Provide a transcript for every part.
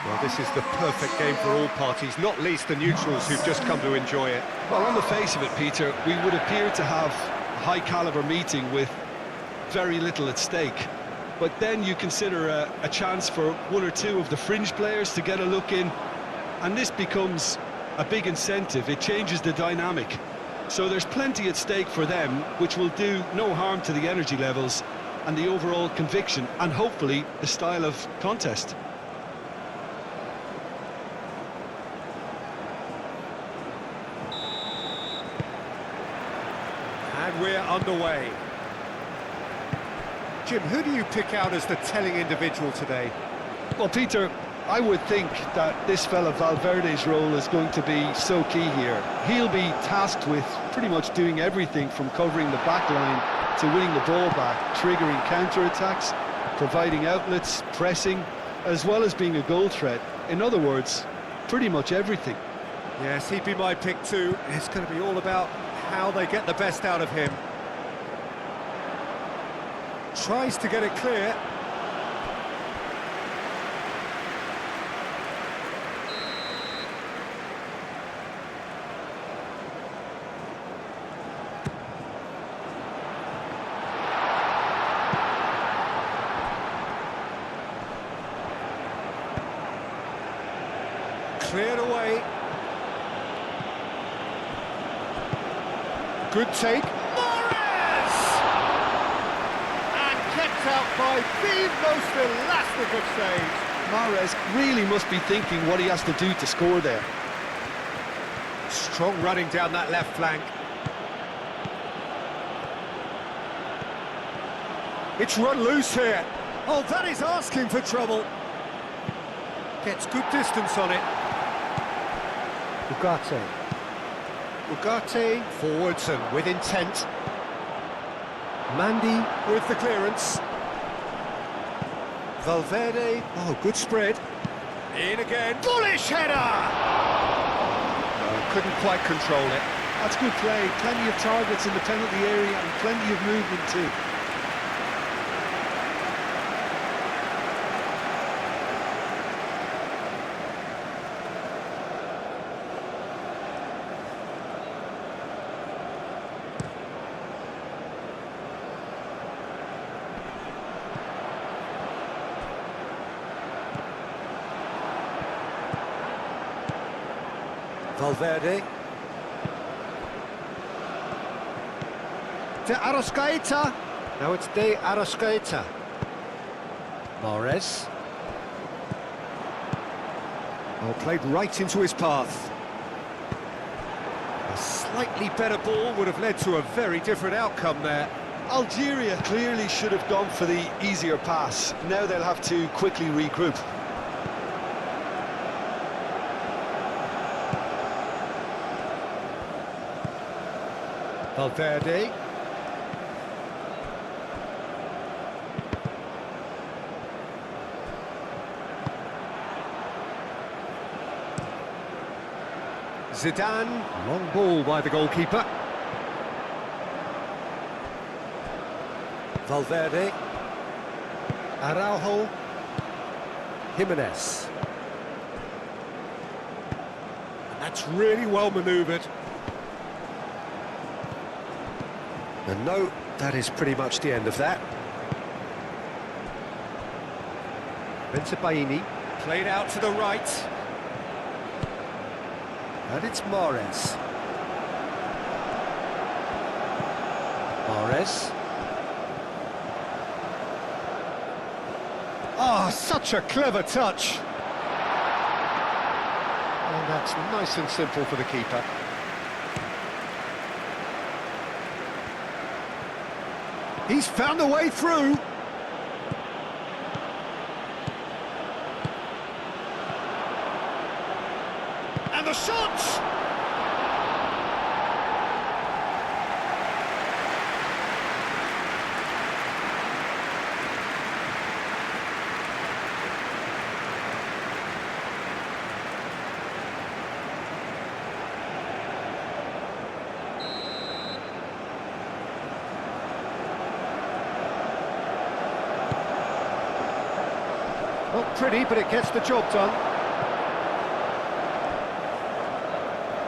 Well, this is the perfect game for all parties, not least the neutrals who've just come to enjoy it. Well, on the face of it, Peter, we would appear to have a high-caliber meeting with very little at stake. But then you consider a chance for one or two of the fringe players to get a look in, and this becomes a big incentive. It changes the dynamic. So there's plenty at stake for them, which will do no harm to the energy levels and the overall conviction, and hopefully the style of contest. And we're underway. Jim, who do you pick out as the telling individual today? Well, Peter, I would think that this fella Valverde's role is going to be so key here. He'll be tasked with pretty much doing everything from covering the back line to winning the ball back, triggering counter-attacks, providing outlets, pressing, as well as being a goal threat. In other words, pretty much everything. Yes, he'd be my pick too. It's going to be all about how they get the best out of him. Tries to get it clear. Cleared away. Good take. Out by the most elastic of saves. Mahrez really must be thinking what he has to do to score there. Strong running down that left flank. It's run loose here. Oh, that is asking for trouble. Gets good distance on it. Ugarte forwards and with intent. Mandy with the clearance. Valverde, oh, good spread. In again, bullish header! Couldn't quite control it. That's good play, plenty of targets in the penalty area and plenty of movement too. Valverde. De Arrascaeta. Now it's De Arrascaeta. Mahrez. Oh, played right into his path. A slightly better ball would have led to a very different outcome there. Algeria clearly should have gone for the easier pass. Now they'll have to quickly regroup. Valverde. Zidane, long ball by the goalkeeper. Valverde. Araujo. Jimenez. And that's really well manoeuvred. And no, that is pretty much the end of that. Bensebaini played out to the right. And it's Mahrez. Mahrez. Ah, such a clever touch. And that's nice and simple for the keeper. He's found a way through. And the shot! Not pretty, but it gets the job done.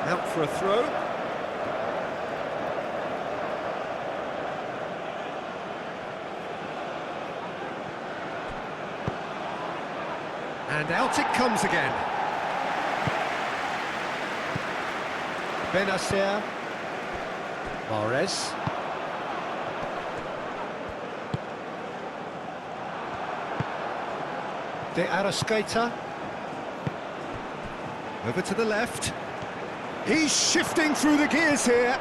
Out for a throw. And out it comes again. Benacer. Mahrez. De Arrascaeta. Over to the left. He's shifting through the gears here.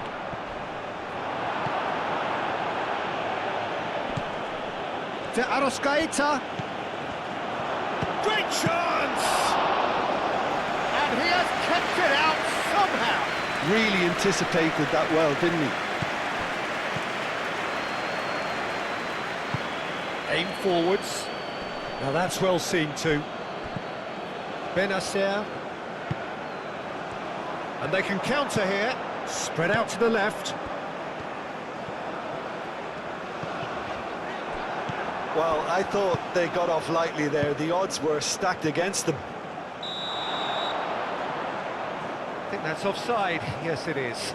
De Arrascaeta. Great chance! And he has kept it out somehow. Really anticipated that well, didn't he? Aim forwards. Now that's well seen too. Benacer. And they can counter here. Spread out to the left. Well, I thought they got off lightly there. The odds were stacked against them. I think that's offside. Yes, it is.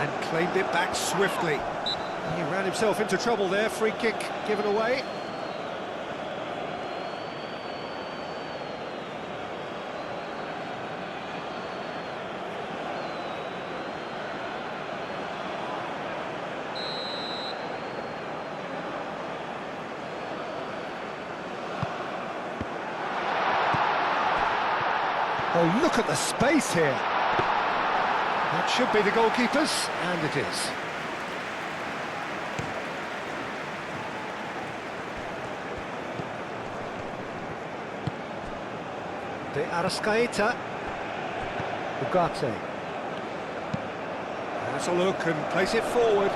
And claimed it back swiftly. He ran himself into trouble there. Free kick given away. Oh, look at the space here. That should be the goalkeeper's, and it is. De Arrascaeta. Ugarte. Has a look and place it forward.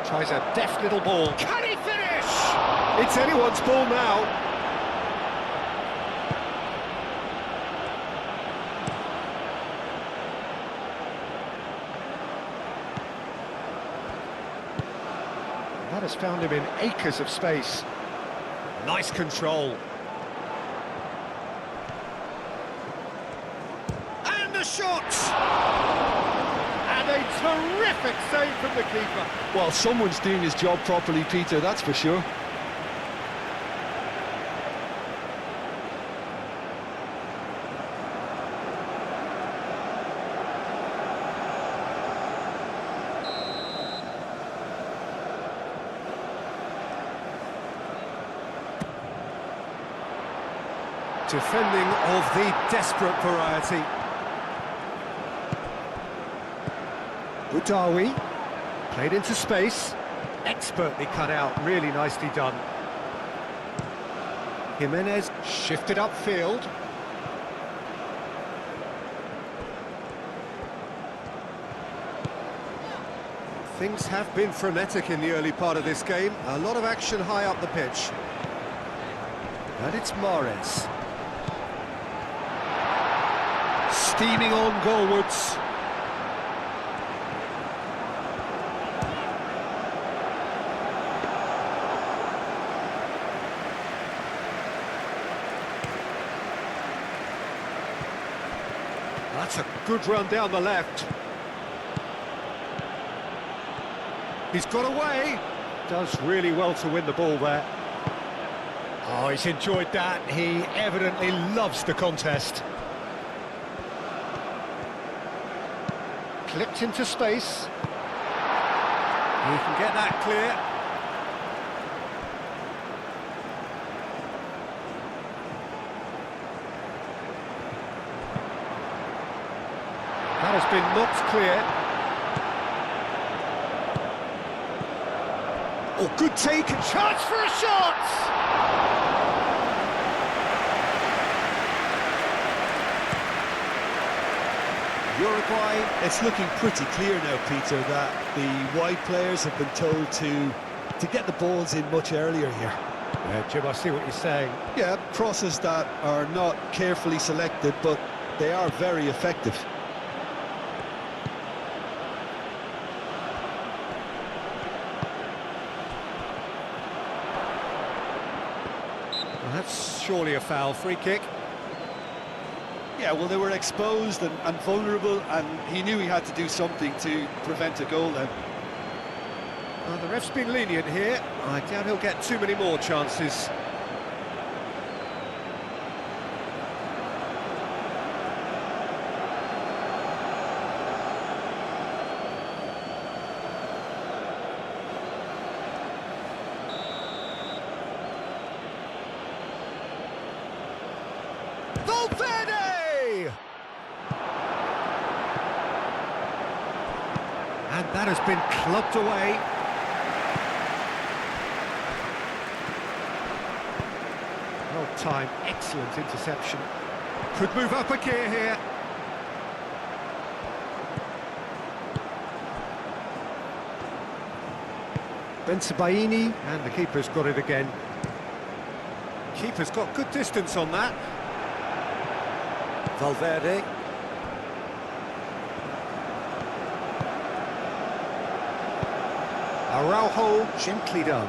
Tries a deft little ball. Can he finish? It's anyone's ball now. That has found him in acres of space. Nice control. And the shot! And a terrific save from the keeper. Well, someone's doing his job properly, Peter, that's for sure. Defending of the desperate variety. Udawi played into space, expertly cut out, really nicely done. Jimenez shifted upfield. Things have been frenetic in the early part of this game, a lot of action high up the pitch. And it's Mahrez. Steaming on goalwards. That's a good run down the left. He's got away. Does really well to win the ball there. Oh, he's enjoyed that. He evidently loves the contest. Clipped into space. He can get that clear. That has been knocked clear. Oh, good take. Chance for a shot! Uruguay. It's looking pretty clear now, Peter, that the wide players have been told to get the balls in much earlier here. Yeah, Jim, I see what you're saying. Yeah, crosses that are not carefully selected, but they are very effective. Well, that's surely a foul. Free kick. Yeah, well, they were exposed and vulnerable, and he knew he had to do something to prevent a goal then. The ref's been lenient here. I doubt he'll get too many more chances. Valverde! And that has been clubbed away. Well timed, excellent interception. Could move up a gear here. Bensebaini, and the keeper's got it again. Keeper's got good distance on that. Valverde. Araujo, gently done.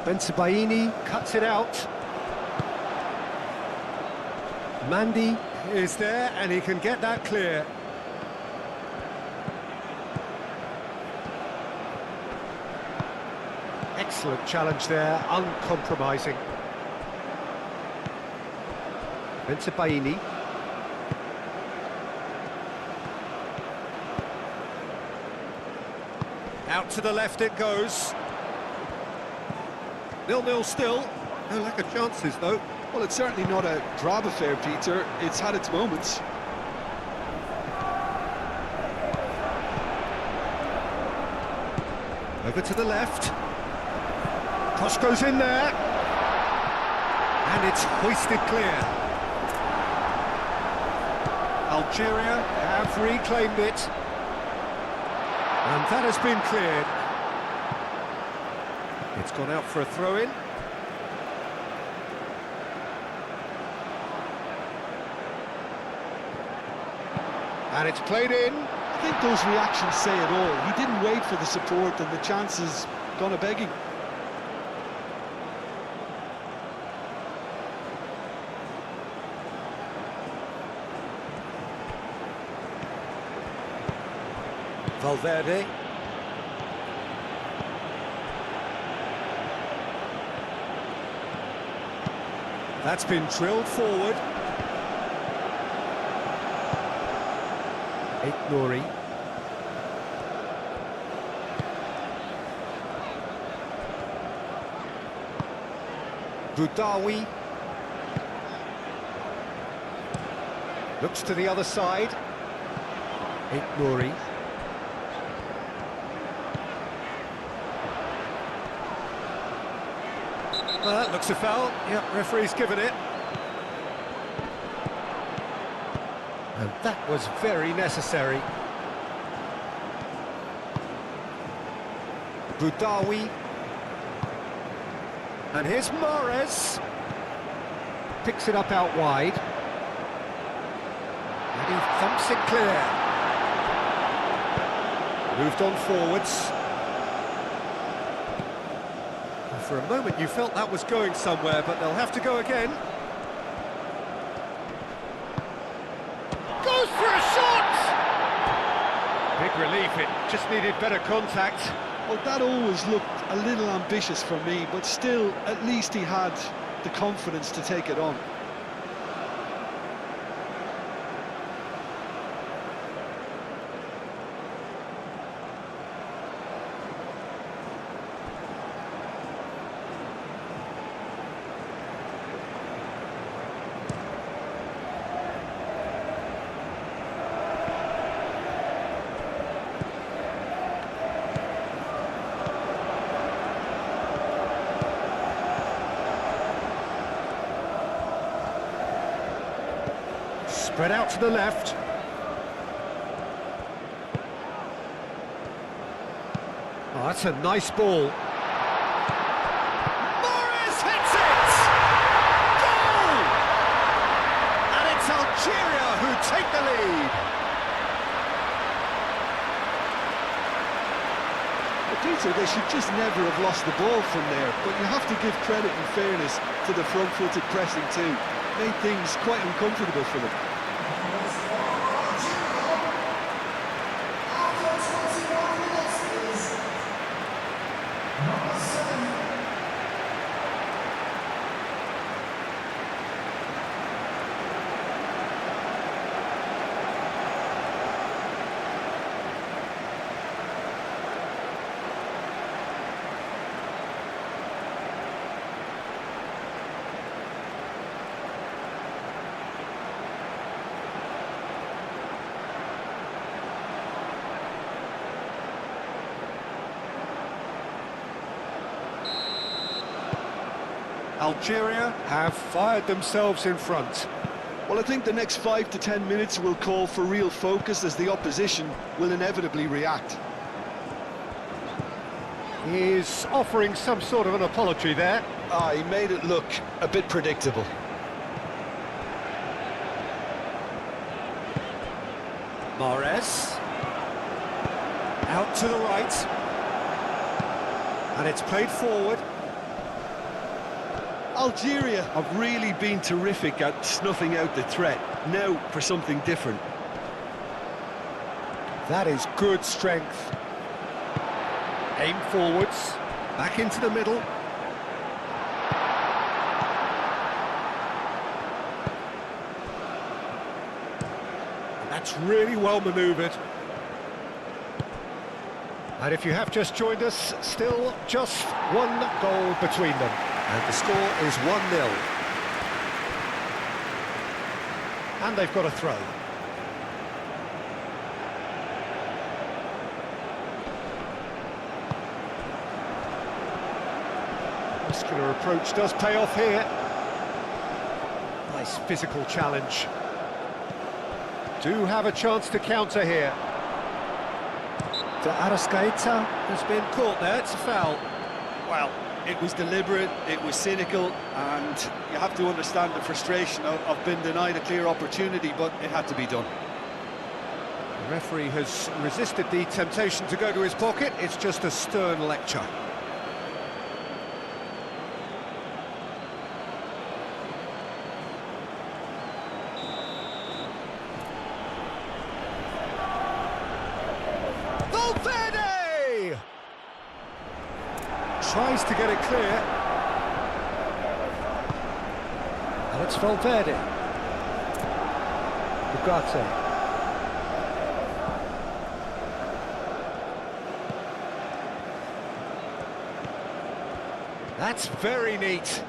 Bensebaini cuts it out. Mandy is there, and he can get that clear. Excellent challenge there, uncompromising. Bensebaini. Out to the left it goes. 0-0 still. No lack of chances, though. Well, it's certainly not a drab affair, Peter. It's had its moments. Over to the left. Cross goes in there. And it's hoisted clear. Algeria have reclaimed it. And that has been cleared. It's gone out for a throw-in. And it's played in. I think those reactions say it all. He didn't wait for the support, and the chance has gone a-begging. Valverde. That's been drilled forward. Nouri. Budawi. Looks to the other side. Nouri. Well, that looks a foul. Yeah, referee's given it. And that was very necessary. Budawi. And here's Mahrez. Picks it up out wide. And he thumps it clear. Moved on forwards. And for a moment you felt that was going somewhere, but they'll have to go again. Goes for a shot! Big relief, it just needed better contact. Well, that always looked a little ambitious for me, but still, at least he had the confidence to take it on. Spread out to the left. Oh, that's a nice ball. Morris hits it! Goal! And it's Algeria who take the lead. Peter, they should just never have lost the ball from there, but you have to give credit and fairness to the front-footed pressing too. Made things quite uncomfortable for them. Algeria have fired themselves in front. Well, I think the next 5 to 10 minutes will call for real focus as the opposition will inevitably react. He's offering some sort of an apology there. He made it look a bit predictable. Mahrez. Out to the right. And it's played forward. Algeria have really been terrific at snuffing out the threat. Now for something different. That is good strength. Aim forwards. Back into the middle. And that's really well manoeuvred. And if you have just joined us, still just one goal between them. And the score is 1-0. And they've got a throw. Muscular approach does pay off here. Nice physical challenge. Do have a chance to counter here. To Arrascaeta has been caught there, it's a foul. Well, it was deliberate, it was cynical, and you have to understand the frustration of being denied a clear opportunity, but it had to be done. The referee has resisted the temptation to go to his pocket. It's just a stern lecture. Valverde! Tries to get it clear. And it's Valverde. Ugarte. That's very neat.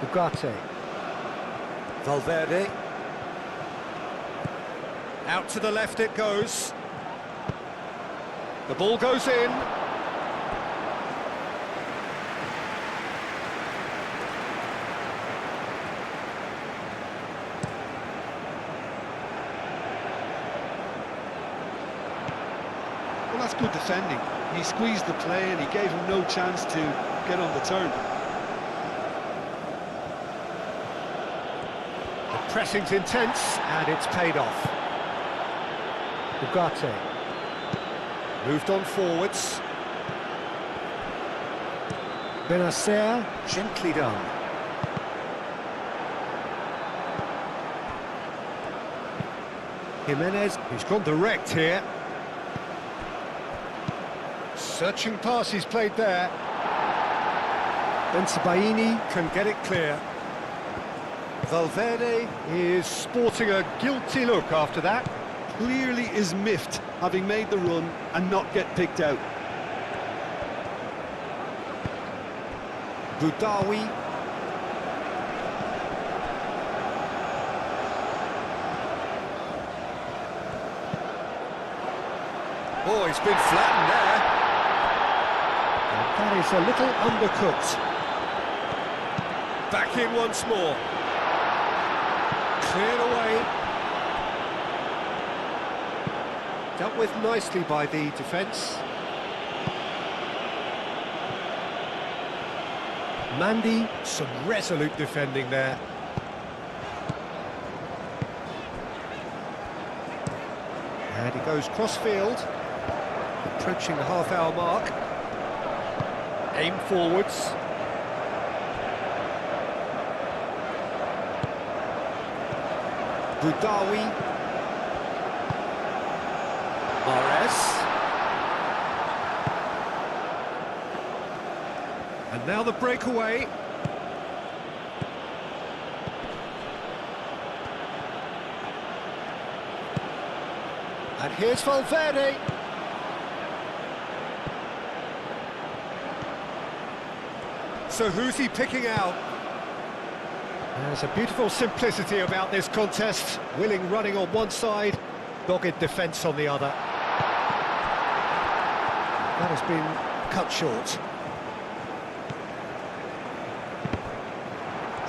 Ugarte. Valverde. Out to the left it goes. The ball goes in. Well, that's good defending. He squeezed the play and he gave him no chance to get on the turn. The pressing's intense and it's paid off. Ugarte. Moved on forwards. Benacer, gently done. Jimenez, he's gone direct here. Searching pass he's played there. Bensebaini can get it clear. Valverde is sporting a guilty look after that. Clearly is miffed, having made the run and not get picked out. Boudaoui. Oh, he's been flattened there. And that is a little undercooked. Back in once more. Cleared away. Dealt with nicely by the defence. Mandy, some resolute defending there. And he goes cross-field, approaching the half-hour mark. Aim forwards. Budawi. Mahrez. And now the breakaway. And here's Valverde. So who's he picking out? There's a beautiful simplicity about this contest. Willing running on one side, dogged defence on the other. That has been cut short.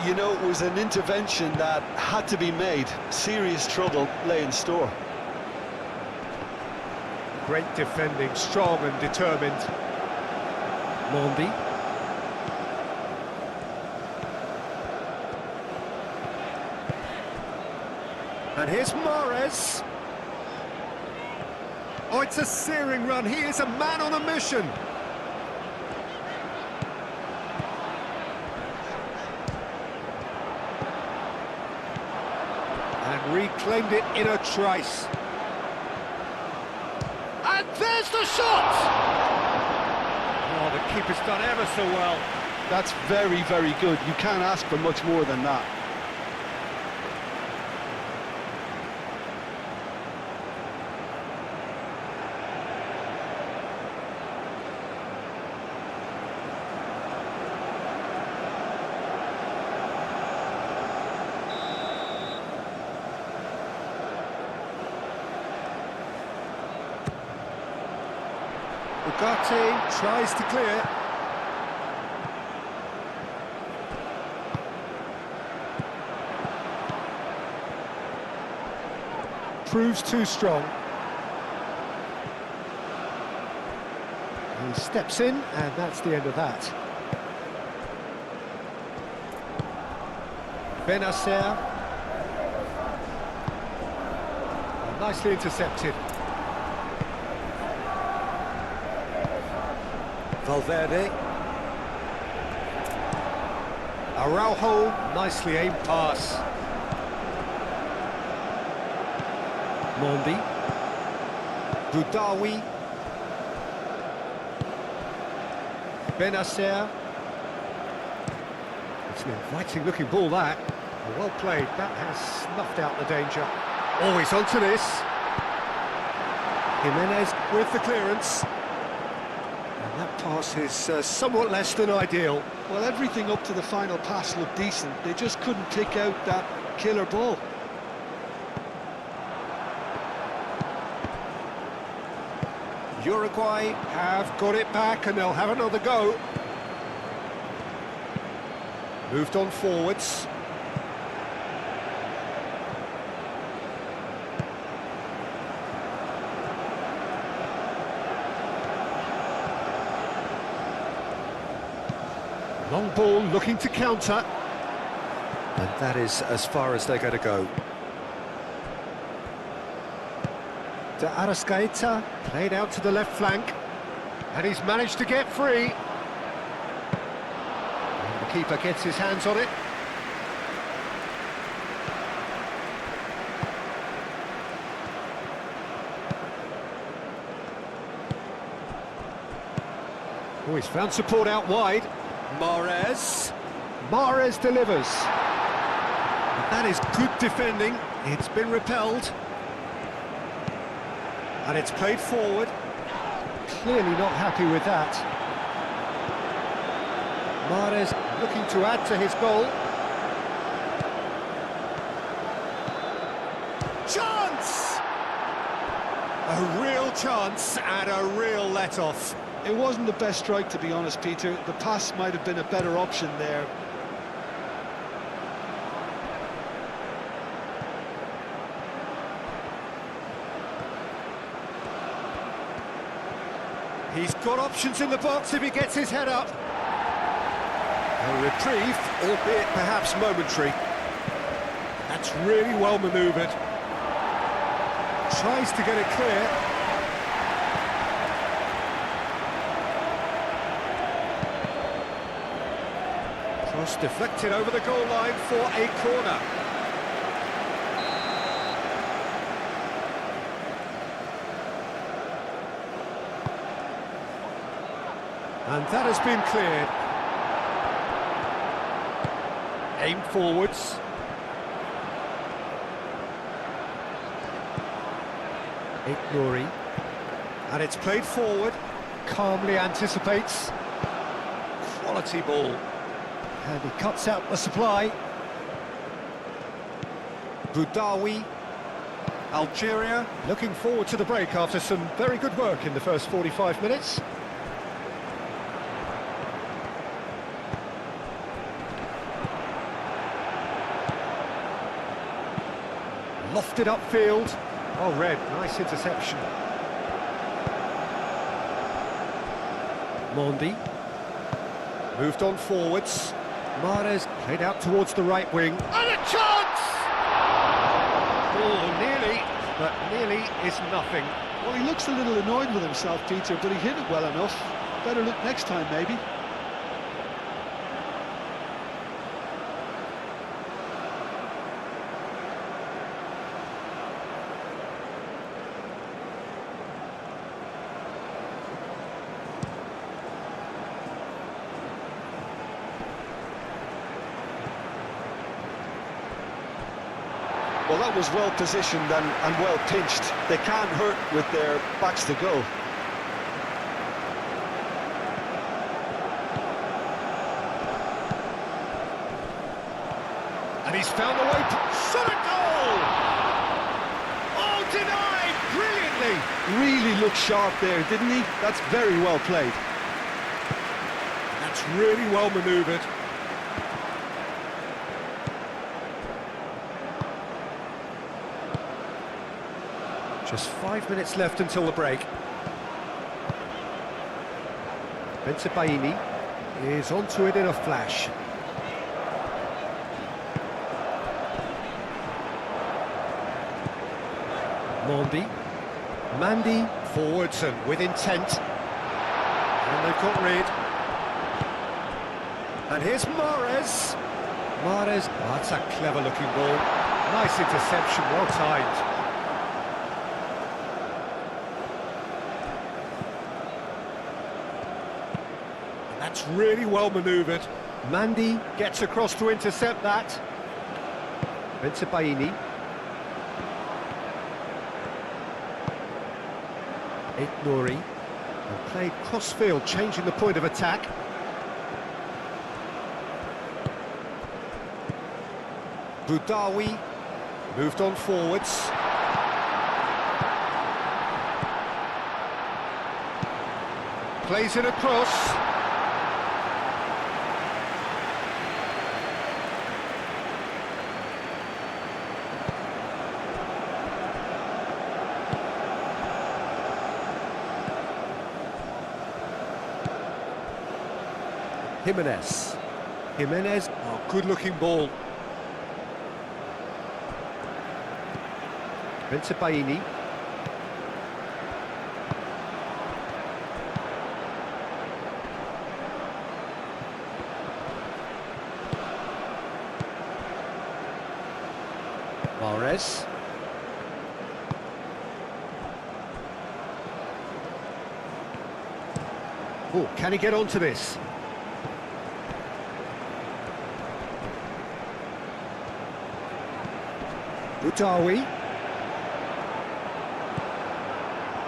You know, it was an intervention that had to be made. Serious trouble lay in store. Great defending, strong and determined. Mondi. And here's Mahrez. Oh, it's a searing run. He is a man on a mission. And reclaimed it in a trice. And there's the shot! Oh, the keeper's done ever so well. That's very, very good. You can't ask for much more than that. Ugarte tries to clear. Proves too strong. He steps in, and that's the end of that. Benacer. Nicely intercepted. Valverde. Araujo, nicely aimed pass. Mondi. Budawi. Benacer. It's an inviting looking ball that. Well played, that has snuffed out the danger. Always onto this. Jimenez with the clearance. And that pass is somewhat less than ideal. Well, everything up to the final pass looked decent. They just couldn't pick out that killer ball. Uruguay have got it back and they'll have another go. Moved on forwards. Long ball looking to counter. And that is as far as they're going to go. De Arrascaeta played out to the left flank. And he's managed to get free. And the keeper gets his hands on it. Oh, he's found support out wide. Mahrez delivers. And that is good defending. It's been repelled. And it's played forward. Clearly not happy with that. Mahrez looking to add to his goal. Chance! A real chance and a real let-off. It wasn't the best strike, to be honest, Peter. The pass might have been a better option there. He's got options in the box if he gets his head up. A reprieve, albeit perhaps momentary. That's really well manoeuvred. Tries to get it clear. Cross deflected over the goal line for a corner. And that has been cleared. Aimed forwards. Nuri. And it's played forward. Calmly anticipates. Quality ball. And he cuts out the supply. Boudaoui. Algeria looking forward to the break after some very good work in the first 45 minutes. Lofted upfield. Oh, Red, nice interception. Mondi. Moved on forwards. Mahrez played out towards the right wing. And a chance! Oh, nearly, but nearly is nothing. Well, he looks a little annoyed with himself, Peter, but he hit it well enough. Better look next time, maybe. Well, that was well positioned and well pinched. They can't hurt with their backs to go. And he's found a way to shot a goal! Oh, denied brilliantly! Really looked sharp there, didn't he? That's very well played. That's really well manoeuvred. Just 5 minutes left until the break. Bensebaini is onto it in a flash. Mondi. Mandy forwards and with intent. And they've got rid. And here's Mahrez. Mahrez, oh, that's a clever looking ball. Nice interception, well timed. That's really well manoeuvred. Mandy gets across to intercept that. Bensebaini. Nuri. And played cross-field, changing the point of attack. Boudaoui moved on forwards. Plays it across. Jimenez, oh, good-looking ball. Bensebaini. Mahrez. Oh, can he get onto this? Boudaoui.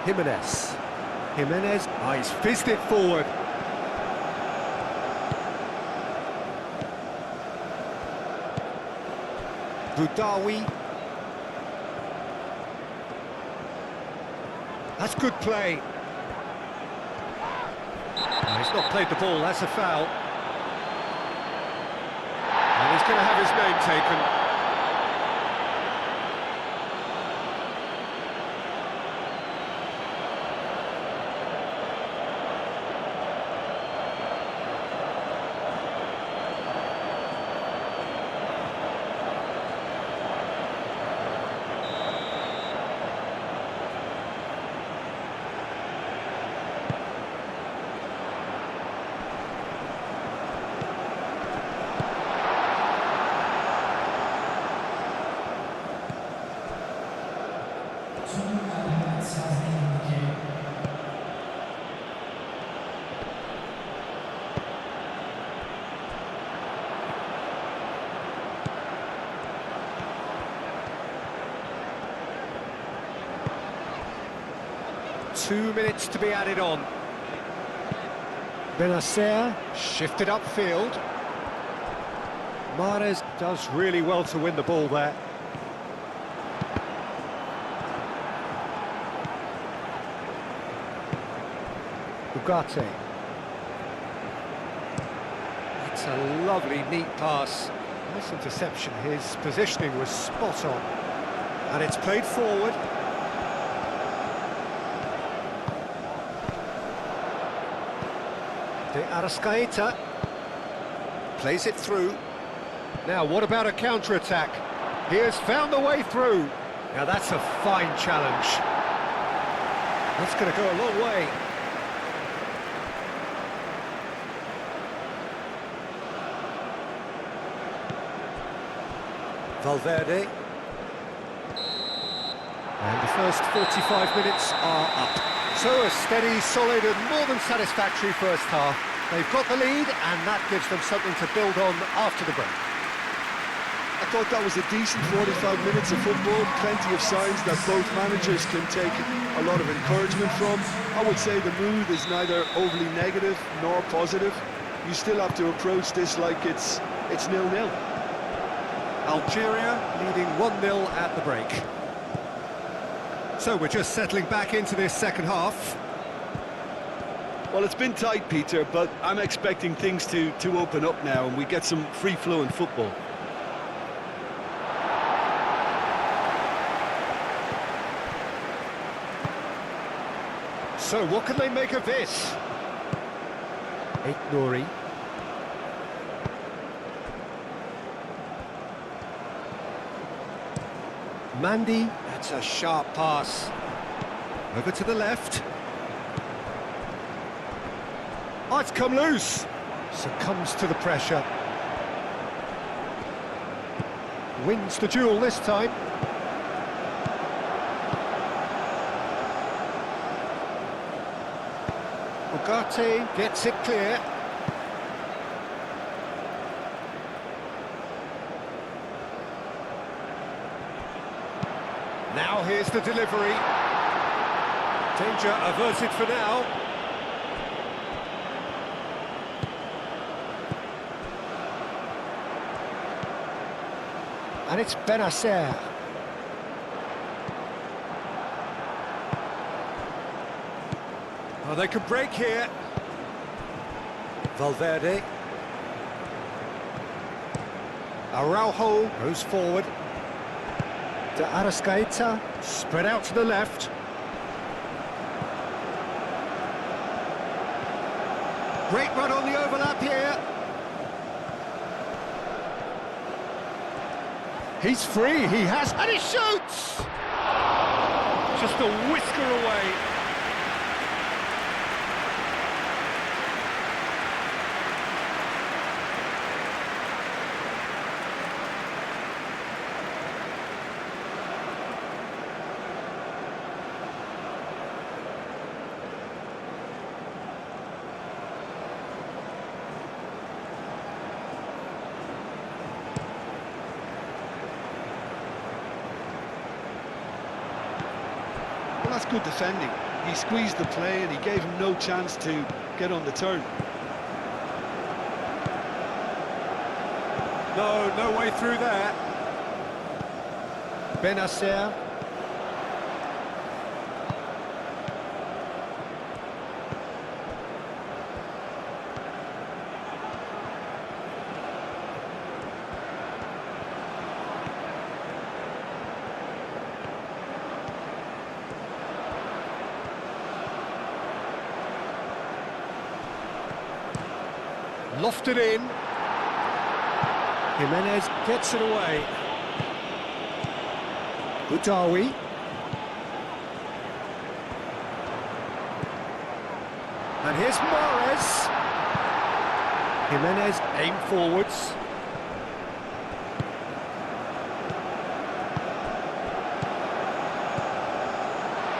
Jimenez, oh, he's fizzed it forward. Boudaoui. That's good play. Oh, he's not played the ball, that's a foul. And he's going to have his name taken. 2 minutes to be added on. Benacer shifted upfield. Mahrez does really well to win the ball there. Ugarte. It's a lovely, neat pass. Nice interception. His positioning was spot on. And it's played forward. De Arrascaeta plays it through. Now, what about a counter-attack? He has found the way through. Now, that's a fine challenge. That's going to go a long way. Valverde. And the first 45 minutes are up. So a steady, solid and more than satisfactory first half. They've got the lead and that gives them something to build on after the break. I thought that was a decent 45 minutes of football, plenty of signs that both managers can take a lot of encouragement from. I would say the mood is neither overly negative nor positive. You still have to approach this like it's 0-0. Algeria leading 1-0 at the break. So we're just settling back into this second half. Well, it's been tight, Peter, but I'm expecting things to open up now and we get some free-flowing football. So what can they make of this? Nouri. Mandy, that's a sharp pass. Over to the left. Oh, it's come loose. Succumbs to the pressure. Wins the duel this time. Ugarte gets it clear. Now here's the delivery. Danger averted for now. And it's Benacer. Oh, they could break here. Valverde. Araujo goes forward. De Arrascaeta, spread out to the left. Great run on the overlap here. He's free, he has, and he shoots! Just a whisker away. Well, that's good defending. He squeezed the play and he gave him no chance to get on the turn. No way through there. Benacer. Lofted in. Jimenez gets it away. Butawi. And here's Mahrez. Jimenez aimed forwards.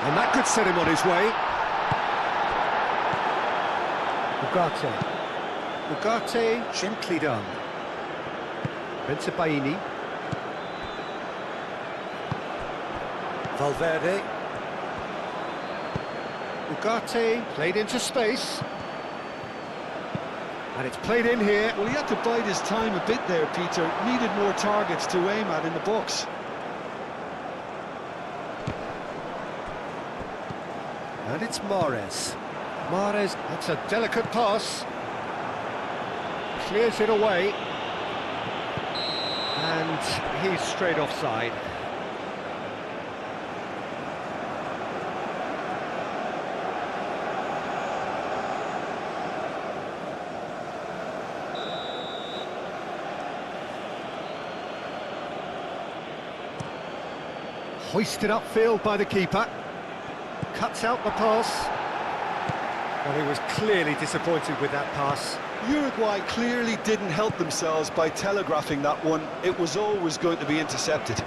And that could set him on his way. Ugarte. Ugarte, gently done. Bensebaini. Valverde. Ugarte played into space. And it's played in here. Well, he had to bide his time a bit there, Peter. Needed more targets to aim at in the box. And it's Mahrez. Mahrez, that's a delicate pass. Clears it away. And he's straight offside. Hoisted upfield by the keeper. Cuts out the pass. Well, he was clearly disappointed with that pass. Uruguay clearly didn't help themselves by telegraphing that one. It was always going to be intercepted.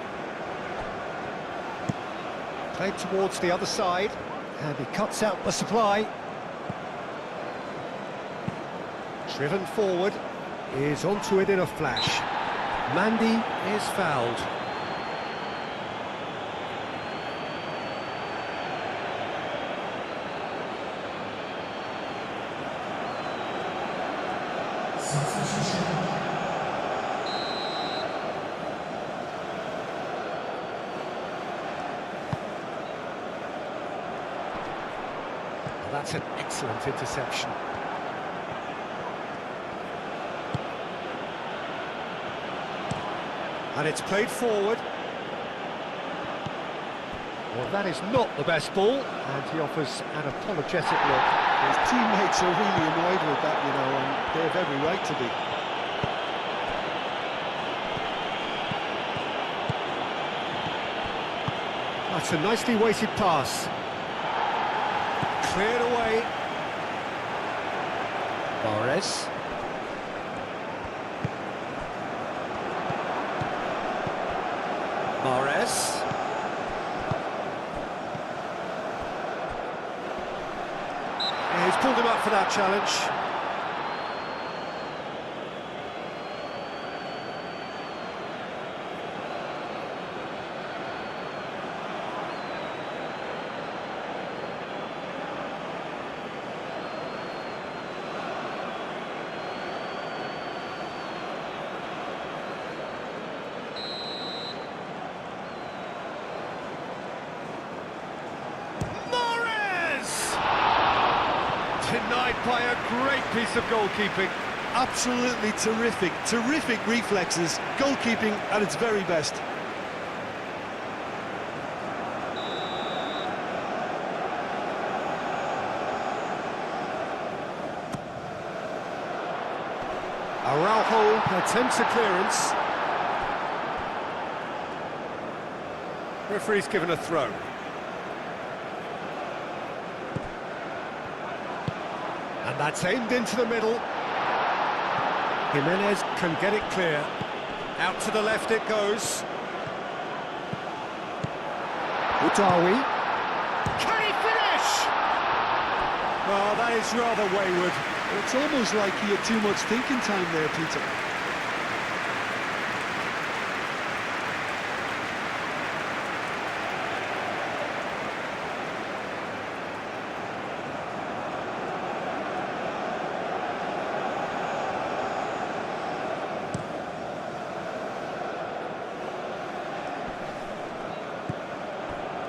Played towards the other side. And he cuts out the supply. Driven forward. Is onto it in a flash. Mandy is fouled. Well, that's an excellent interception. And it's played forward. Well, that is not the best ball, and he offers an apologetic look. His teammates are really annoyed with that, you know, and they have every right to be. That's a nicely weighted pass. Cleared away. Mahrez. Mahrez. Yeah, he's pulled him up for that challenge. Denied by a great piece of goalkeeping. Absolutely terrific, terrific reflexes. Goalkeeping at its very best. Araujo attempts a clearance. Referee's given a throw. And that's aimed into the middle. Jimenez can get it clear. Out to the left it goes. Utawi. Can he finish? Well, that is rather wayward. It's almost like he had too much thinking time there, Peter.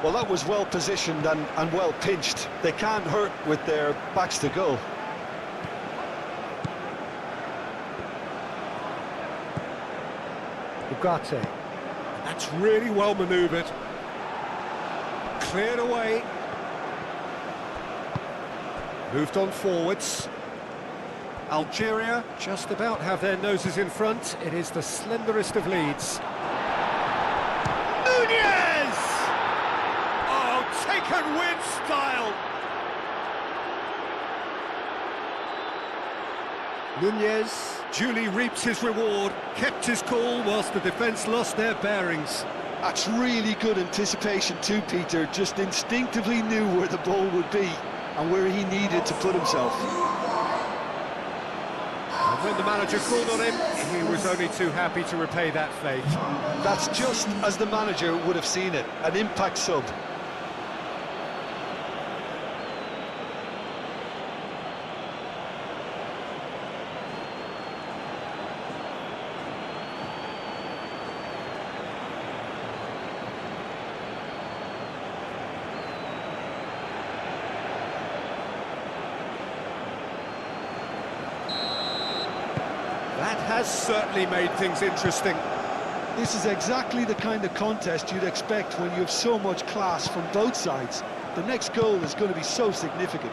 Well, that was well positioned and well pinched. They can't hurt with their backs to goal. Ugarte. That's really well manoeuvred. Cleared away. Moved on forwards. Algeria just about have their noses in front. It is the slenderest of leads. Nunez! Oh, take and win style! Nunez duly reaps his reward, kept his cool whilst the defence lost their bearings. That's really good anticipation too, Peter. Just instinctively knew where the ball would be and where he needed to put himself. And when the manager called on him, he was only too happy to repay that faith. That's just as the manager would have seen it, an impact sub. That has certainly made things interesting. This is exactly the kind of contest you'd expect when you have so much class from both sides. The next goal is going to be so significant.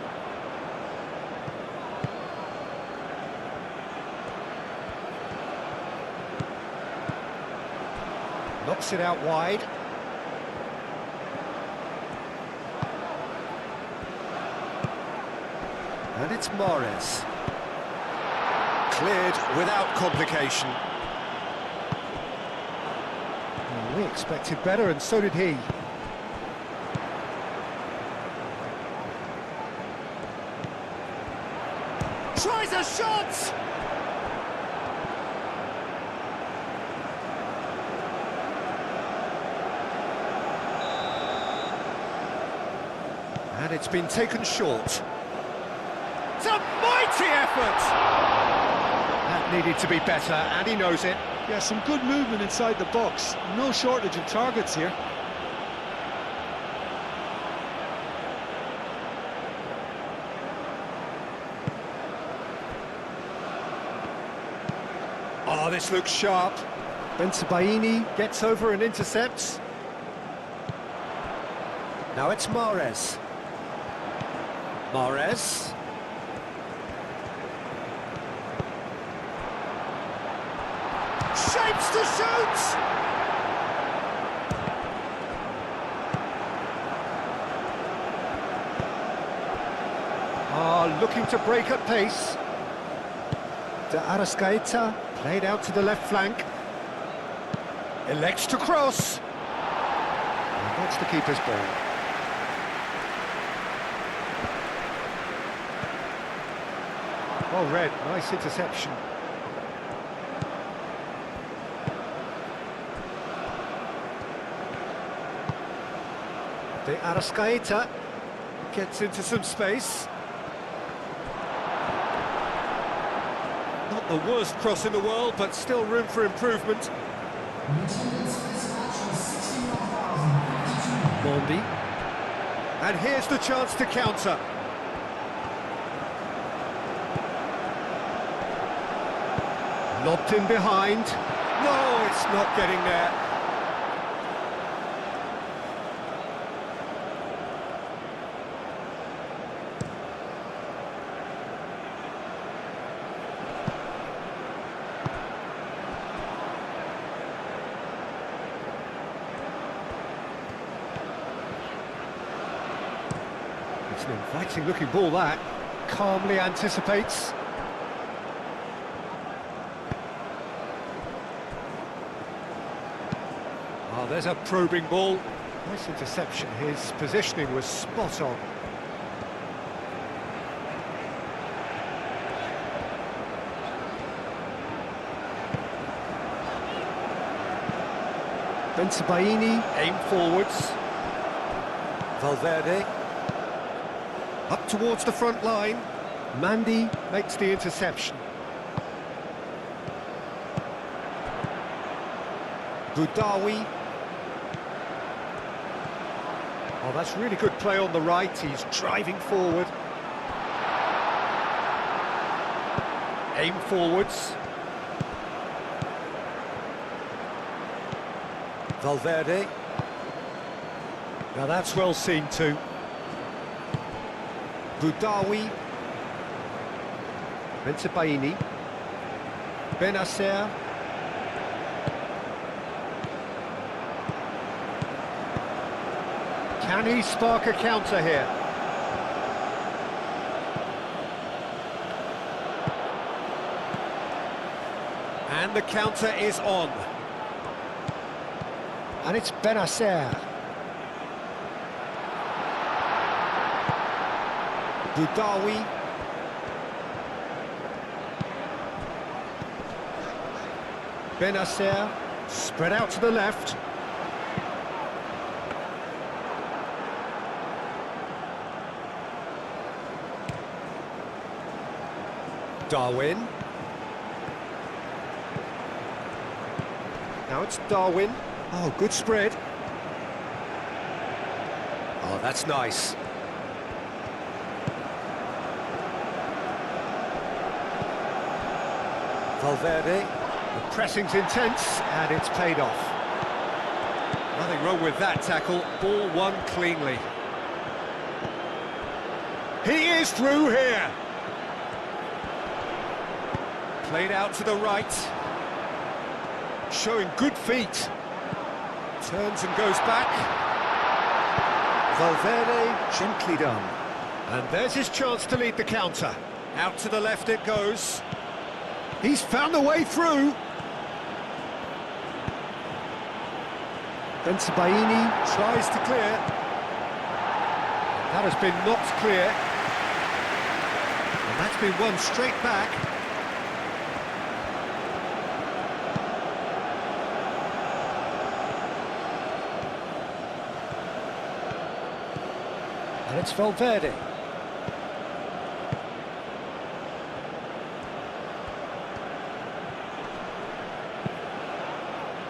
Knocks it out wide. And it's Mahrez. Cleared without complication. Well, we expected better, and so did he. Tries a shot! And it's been taken short. It's a mighty effort! That needed to be better, and he knows it. Yeah, some good movement inside the box. No shortage of targets here. Oh, this looks sharp. Bensebaini gets over and intercepts. Now it's Mahrez. Mahrez. Shapes to shoot! Looking to break at pace. De Arrascaeta played out to the left flank. Elects to cross. And that's the keeper's ball. Well read, nice interception. De Arrascaeta gets into some space. Not the worst cross in the world, but still room for improvement. Bondi. And here's the chance to counter. Lobbed in behind. No, it's not getting there. It's an inviting looking ball, that. Calmly anticipates. Oh, there's a probing ball. Nice interception. His positioning was spot on. Bensebaini aim forwards. Valverde up towards the front line. Mandy makes the interception. Boudaoui. Oh, that's really good play on the right. He's driving forward. Aim forwards. Valverde. Now that's well seen too. Boudaoui. Bensebaini. Benacer. Can he spark a counter here? And the counter is on. And it's Benacer. Boudaoui. Benacer, spread out to the left. Darwin. Now it's Darwin. Oh, good spread. Oh, that's nice. Valverde. The pressing's intense, and it's paid off. Nothing wrong with that tackle. Ball won cleanly. He is through here. Played out to the right. Showing good feet. Turns and goes back. Valverde, gently done. And there's his chance to lead the counter. Out to the left it goes. He's found the way through. Bensebaini tries to clear. That has been knocked clear. And that's been won straight back. And it's Valverde.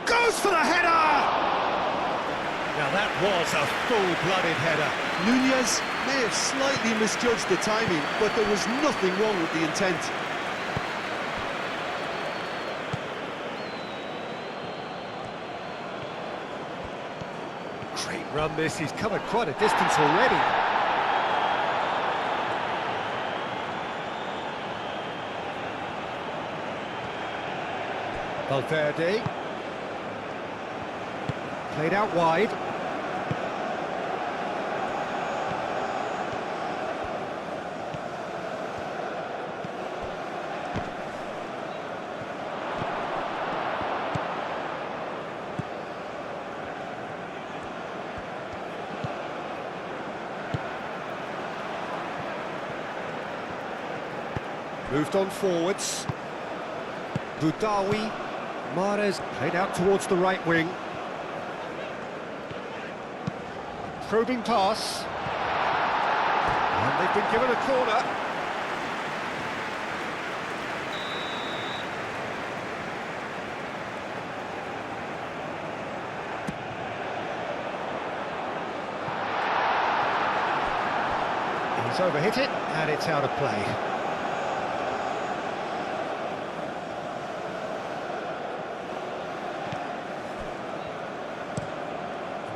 Goes for the header! Now that was a full-blooded header. Nunez may have slightly misjudged the timing, but there was nothing wrong with the intent. Great run this, he's covered quite a distance already. Valverde. Played out wide. Moved on forwards. Budawi. Mahrez played out towards the right wing. Probing pass. And they've been given a corner. He's overhit it, and it's out of play.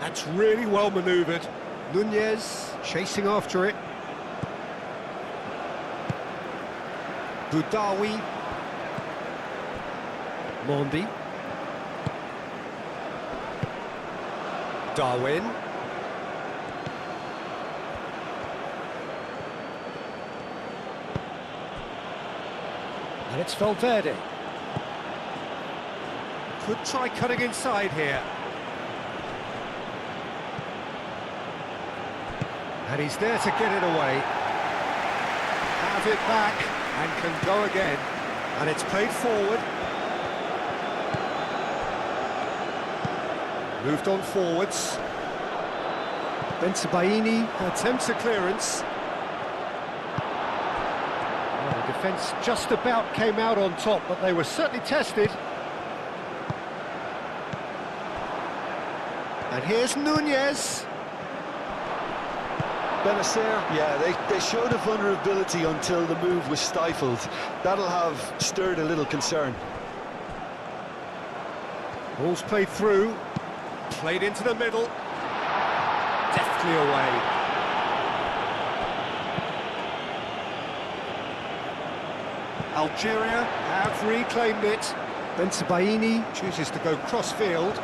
That's really well manoeuvred. Nunez chasing after it. Budawi. Mondi. Darwin. And it's Valverde. Could try cutting inside here. And he's there to get it away. Has it back and can go again. And it's played forward. Moved on forwards. Bensebaini attempts a clearance. Well, the defence just about came out on top, but they were certainly tested. And here's Nunez. Benacer, yeah, they showed a vulnerability until the move was stifled. That'll have stirred a little concern. Ball's played through, played into the middle, deftly away. Algeria have reclaimed it. Bensebaini chooses to go cross-field.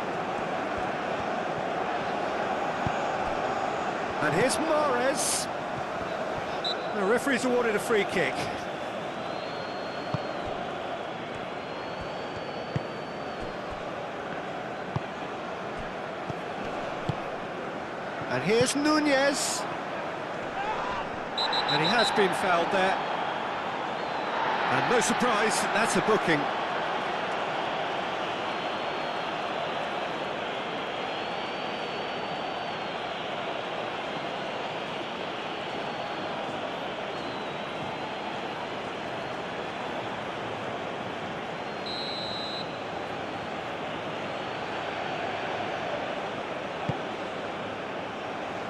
And here's Mahrez. The referee's awarded a free kick. And here's Nunez. And he has been fouled there. And no surprise, that's a booking.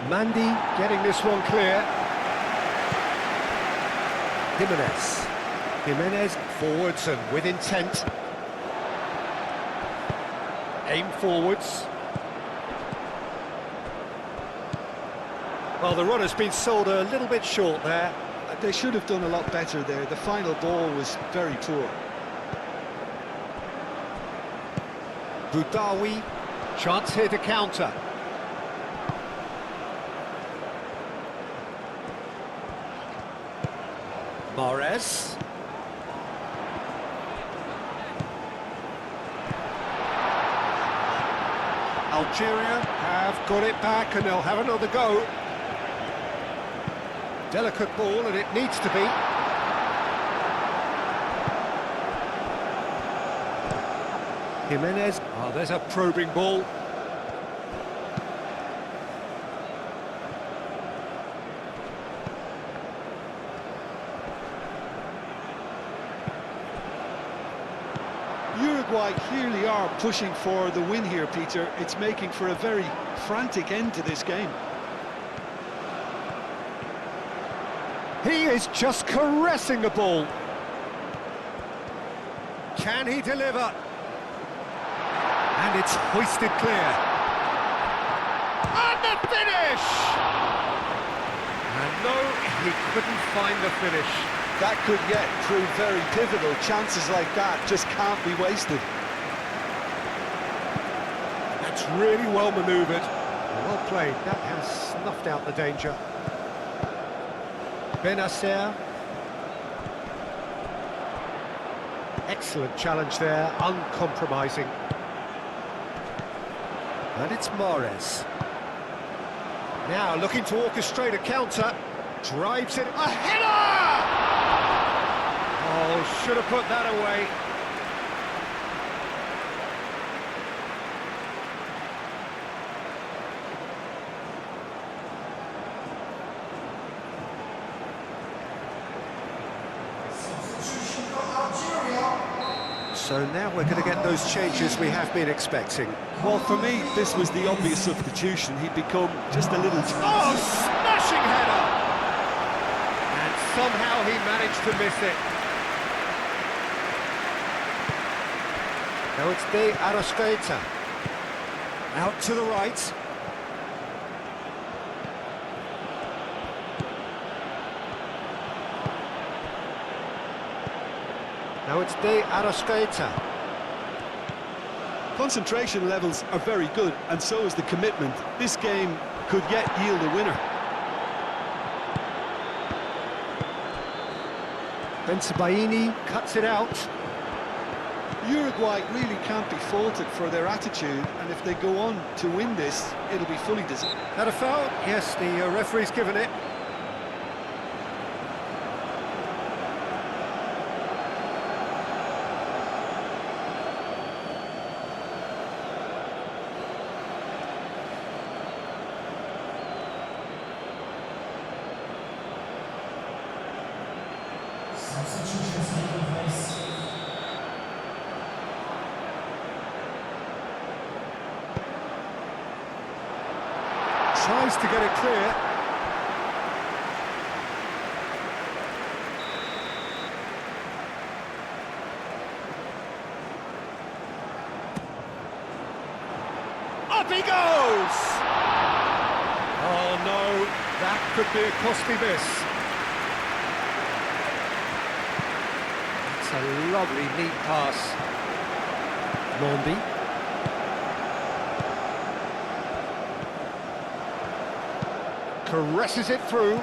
Mandy getting this one clear. Jimenez. Jimenez forwards and with intent. Aim forwards. Well, the run has been sold a little bit short there. They should have done a lot better there. The final ball was very poor. Boudaoui, chance here to counter. Mahrez. Algeria have got it back and they'll have another go. Delicate ball and it needs to be. Jimenez, oh, there's a probing ball. Uruguay clearly are pushing for the win here, Peter. It's making for a very frantic end to this game. He is just caressing the ball. Can he deliver? And it's hoisted clear. And the finish! And no, he couldn't find the finish. That could yet prove very pivotal. Chances like that just can't be wasted. That's really well manoeuvred. Well played. That has snuffed out the danger. Benacer. Excellent challenge there, uncompromising. And it's Mahrez. Now looking to orchestrate a counter. Drives it. A header! Oh, should have put that away. So now we're going to get those changes we have been expecting. Well, for me, this was the obvious substitution. He'd become just a little... Oh, smashing header! And somehow he managed to miss it. Now it's De Arrascaeta. Out to the right. Now it's De Arrascaeta. Concentration levels are very good, and so is the commitment. This game could yet yield a winner. Bensebaini cuts it out. Uruguay really can't be faulted for their attitude, and if they go on to win this, it'll be fully deserved. That a foul? Yes, the referee's given it. Tries to get it clear. Up he goes! Oh no, that could be a costly miss. It's a lovely, neat pass. Mondi. Caresses it through.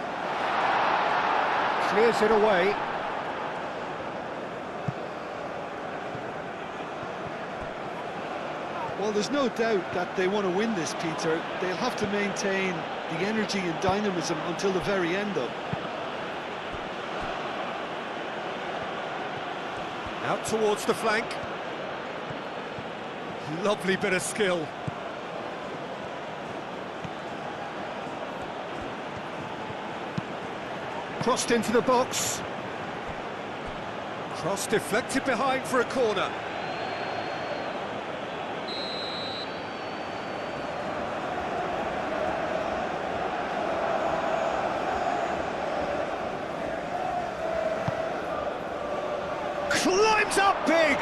Clears it away. Well, there's no doubt that they want to win this, Peter. They'll have to maintain the energy and dynamism until the very end, though. Out towards the flank. Lovely bit of skill. Crossed into the box. Cross deflected behind for a corner. Climbs up big!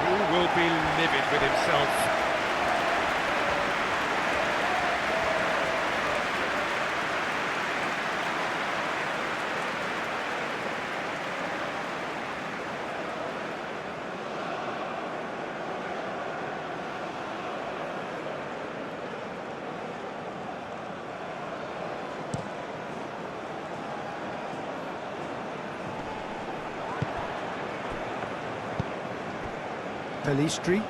He will be livid with himself. Pelistri.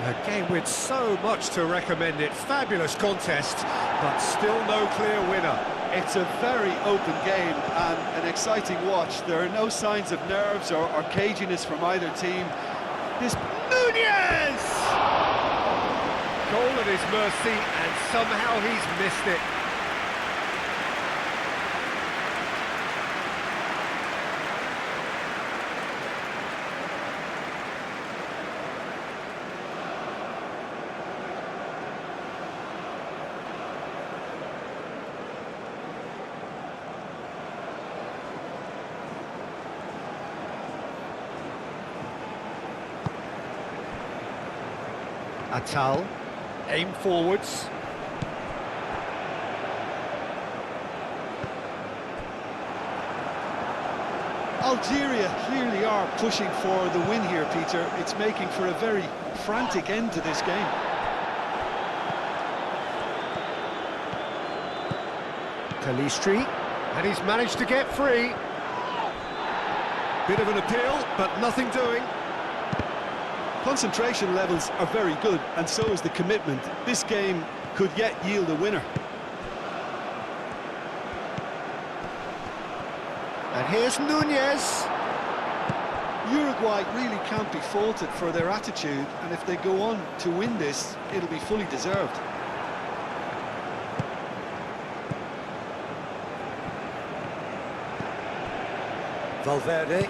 A game with so much to recommend it. Fabulous contest, but still no clear winner. It's a very open game and an exciting watch. There are no signs of nerves or caginess from either team. This Nunez! Goal at his mercy, and somehow he's missed it. Atal, aim forwards. Algeria clearly are pushing for the win here, Peter. It's making for a very frantic end to this game. Pelistri, and he's managed to get free. Bit of an appeal, but nothing doing. Concentration levels are very good, and so is the commitment. This game could yet yield a winner. And here's Nunez. Uruguay really can't be faulted for their attitude, and if they go on to win this, it'll be fully deserved. Valverde.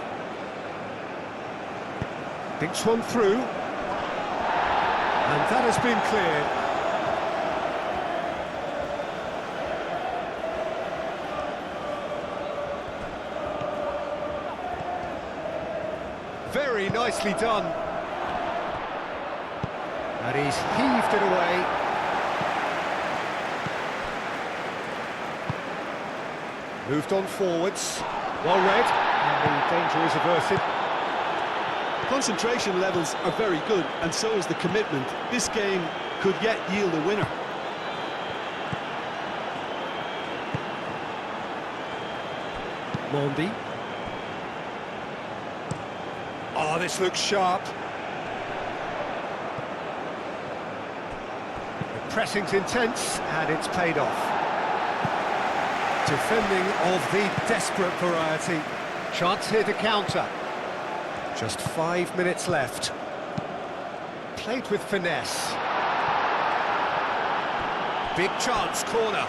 Thinks one through. And that has been cleared. Very nicely done. And he's heaved it away. Moved on forwards. Well read. And the danger is averted. Concentration levels are very good, and so is the commitment. This game could yet yield a winner. Mondi. Oh, this looks sharp. The pressing's intense, and it's paid off. Defending of the desperate variety. Chance here to counter. Just 5 minutes left. Played with finesse. Big chance, corner.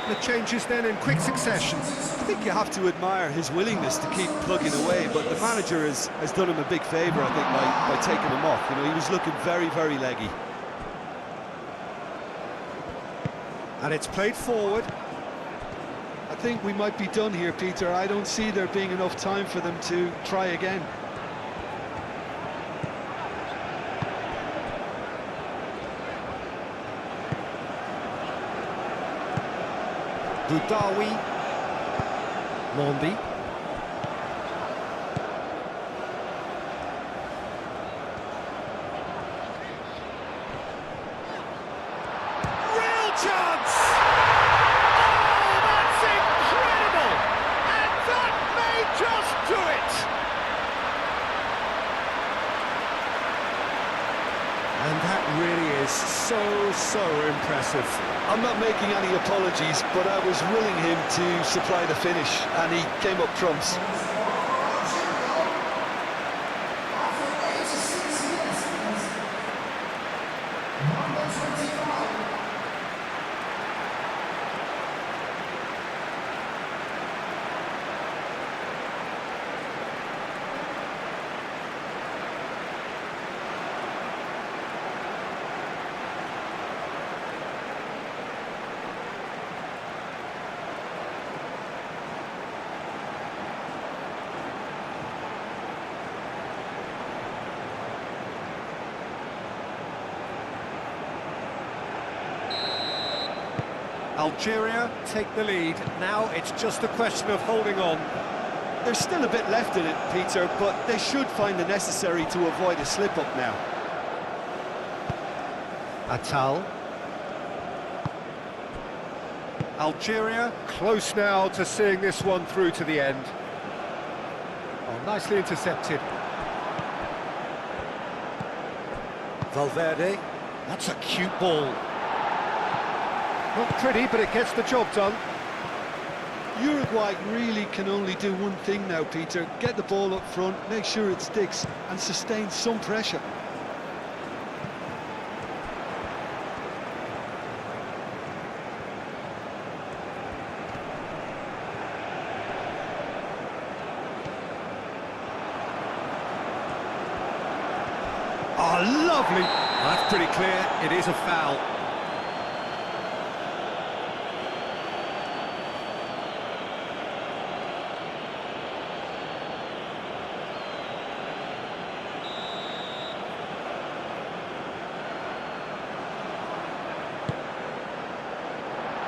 The changes then in quick succession. I think you have to admire his willingness to keep plugging away, but the manager has done him a big favour, I think, by taking him off. You know, he was looking very, very leggy. And it's played forward. I think we might be done here, Peter. I don't see there being enough time for them to try again. Boudaoui. Mondi. Real chance! Oh, that's incredible! And that may just do it! And that really is so impressive. I'm not making any apologies, but I was willing him to supply the finish, and he came up trumps. Algeria take the lead. Now it's just a question of holding on. There's still a bit left in it, Peter, but they should find the necessary to avoid a slip-up now. Atal. Algeria close now to seeing this one through to the end. Oh, nicely intercepted. Valverde. That's a cute ball. Not pretty, but it gets the job done. Uruguay really can only do one thing now, Peter. Get the ball up front, make sure it sticks, and sustain some pressure. Oh, lovely! That's pretty clear. It is a foul.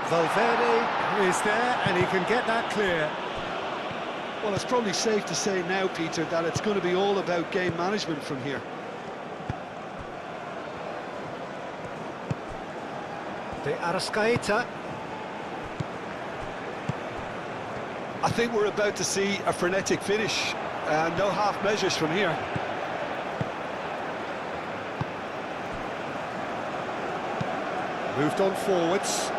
Valverde is there, and he can get that clear. Well, it's probably safe to say now, Peter, that it's going to be all about game management from here. De Arrascaeta. I think we're about to see a frenetic finish. No half measures from here. Moved on forwards.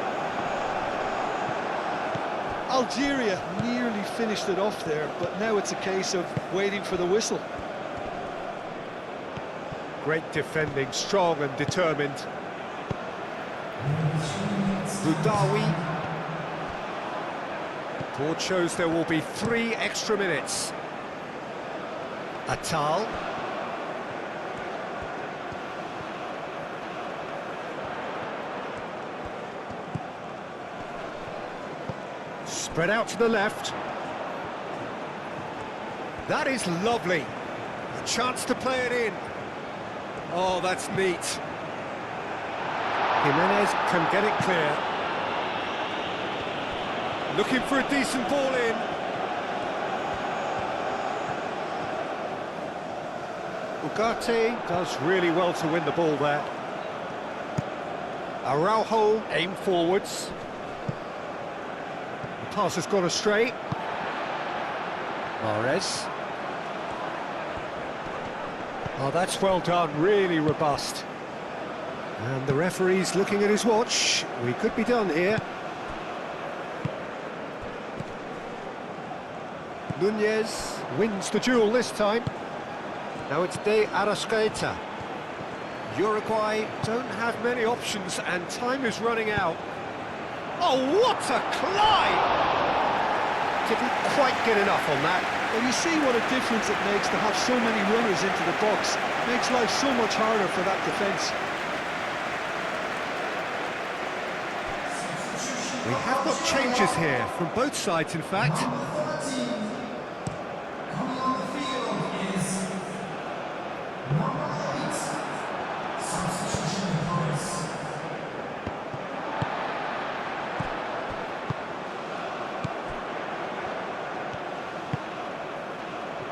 Algeria nearly finished it off there, but now it's a case of waiting for the whistle. Great defending, strong and determined. Boudaoui. Board shows there will be 3 extra minutes. Atal. Spread out to the left. That is lovely. A chance to play it in. Oh, that's neat. Jimenez can get it clear. Looking for a decent ball in. Ugarte does really well to win the ball there. Araujo aim forwards. The pass has gone astray. Mahrez. Oh, that's well done, really robust. And the referee's looking at his watch. We could be done here. Nunez wins the duel this time. Now it's De Arrascaeta. Uruguay don't have many options and time is running out. Oh, what a climb! Didn't quite get enough on that. Well, you see what a difference it makes to have so many runners into the box. Makes life so much harder for that defence. We have got changes here, from both sides in fact.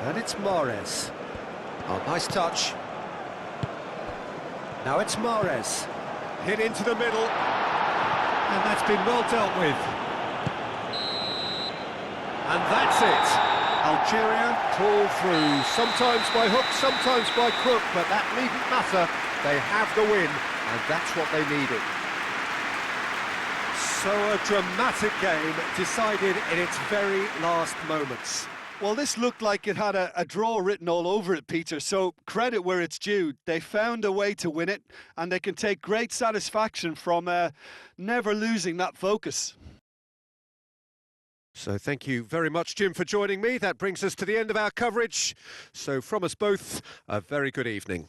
And it's Mahrez. Oh, nice touch. Now it's Mahrez. Hit into the middle. And that's been well dealt with. And that's it. Algeria pull through, sometimes by hook, sometimes by crook, but that needn't matter. They have the win, and that's what they needed. So a dramatic game decided in its very last moments. Well, this looked like it had a draw written all over it, Peter, so credit where it's due. They found a way to win it, and they can take great satisfaction from never losing that focus. So thank you very much, Jim, for joining me. That brings us to the end of our coverage. So from us both, a very good evening.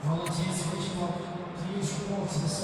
Volunteers switching on. Please report to the side.